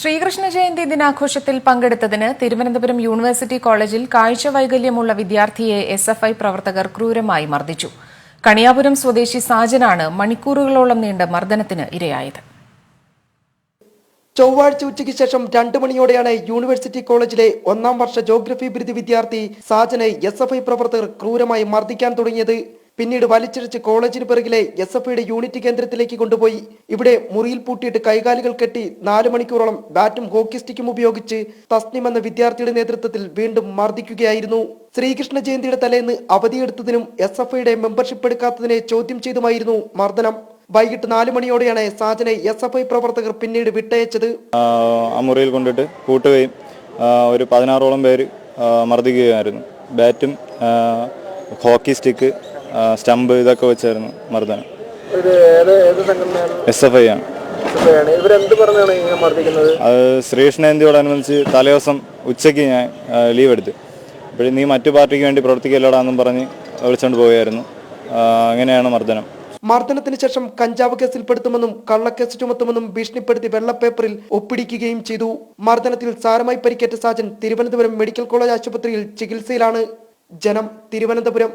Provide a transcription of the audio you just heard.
Sreekrishna Jayanti ദിനാഘോഷത്തിൽ പങ്കെടുത്തതിന് Thiruvananthapuram university കോളേജിൽ കാഴ്ചവൈകല്യമുള്ള വിദ്യാർത്ഥിയെ SFI പ്രവർത്തകർ ക്രൂരമായി മർദ്ദിച്ചു. കണിയാപുരം സ്വദേശി സാജനാണ് മണിക്കൂറുകളോളം നീണ്ട മർദ്ദനത്തിന് ഇരയായത്. ചൊവ്വാഴ്ച ഉച്ചയ്ക്ക് ശേഷം 2 മണിയോടെയാണ് യൂണിവേഴ്സിറ്റി കോളേജിലെ 1ാം വർഷ ജോഗ്രഫി ബിരുദ വിദ്യാർത്ഥി സാജനെ എസ്എഫ്ഐ പ്രവർത്തകർ ക്രൂരമായി മർദ്ദിക്കാൻ തുടങ്ങിയത്. പിന്നീട് വലിച്ചിഴച്ച് കോളേജിന് പിറകിലെ എസ്എഫ്ഐയുടെ യൂണിറ്റ് കേന്ദ്രത്തിലേക്ക് കൊണ്ടുപോയി. ഇവിടെ മുറിയിൽ പൂട്ടിയിട്ട് കൈകാലുകൾ കെട്ടി 4 മണിക്കൂറോളം ബാറ്റും ഹോക്കി സ്റ്റിക്കും ഉപയോഗിച്ച് തസ്നിം എന്ന വിദ്യാർത്ഥിയുടെ നേതൃത്വത്തിൽ വീണ്ടും മർദ്ദിക്കുകയായിരുന്നു. ശ്രീകൃഷ്ണ ജയന്തിയുടെ തലേന്ന് അവധിയെടുത്തതിനും എസ്എഫ്ഐയുടെ മെമ്പർഷിപ്പ് എടുക്കാത്തതിനെ ചോദ്യം ചെയ്തുമായിരുന്നു മർദ്ദനം. വൈകിട്ട് 4 മണിയോടെയാണ് സാജനെ എസ്എഫ്ഐ പ്രവർത്തകർ പിന്നീട് വിട്ടയച്ചത്. ആ മുറിയിൽ കൊണ്ടിട്ട് പൂട്ടുകയും ഒരു 16ഓളം പേര് മർദ്ദിക്കുകയായിരുന്നു. ബാറ്റും ഹോക്കി സ്റ്റിക്ക് സ്റ്റമ്പ് ഇതൊക്കെ വെച്ചായിരുന്നു മർദ്ദനം. എസ്എഫ്ഐ ആണ്. അത് ശ്രീകൃഷ്ണ ജയന്തിയോടനുബന്ധിച്ച് തലേദിവസം ഉച്ചയ്ക്ക് ഞാൻ ലീവ് എടുത്ത് അപ്പോഴും നീ മറ്റു പാർട്ടിക്ക് വേണ്ടി പ്രവർത്തിക്കല്ലടാന്നും പറഞ്ഞ് വിളിച്ചുകൊണ്ട് പോവുകയായിരുന്നു. അങ്ങനെയാണ് മർദ്ദനം. മർദ്ദനത്തിന് ശേഷം കഞ്ചാവ് കേസിൽപ്പെടുത്തുമെന്നും കള്ളക്കേസ് ചുമത്തുമെന്നും ഭീഷണിപ്പെടുത്തി വെള്ളപ്പേപ്പറിൽ ഒപ്പിടിക്കുകയും ചെയ്തു. മർദ്ദനത്തിൽ സാരമായി പരിക്കേറ്റ സാജൻ തിരുവനന്തപുരം മെഡിക്കൽ കോളേജ് ആശുപത്രിയിൽ ചികിത്സയിലാണ്. ജനം, തിരുവനന്തപുരം.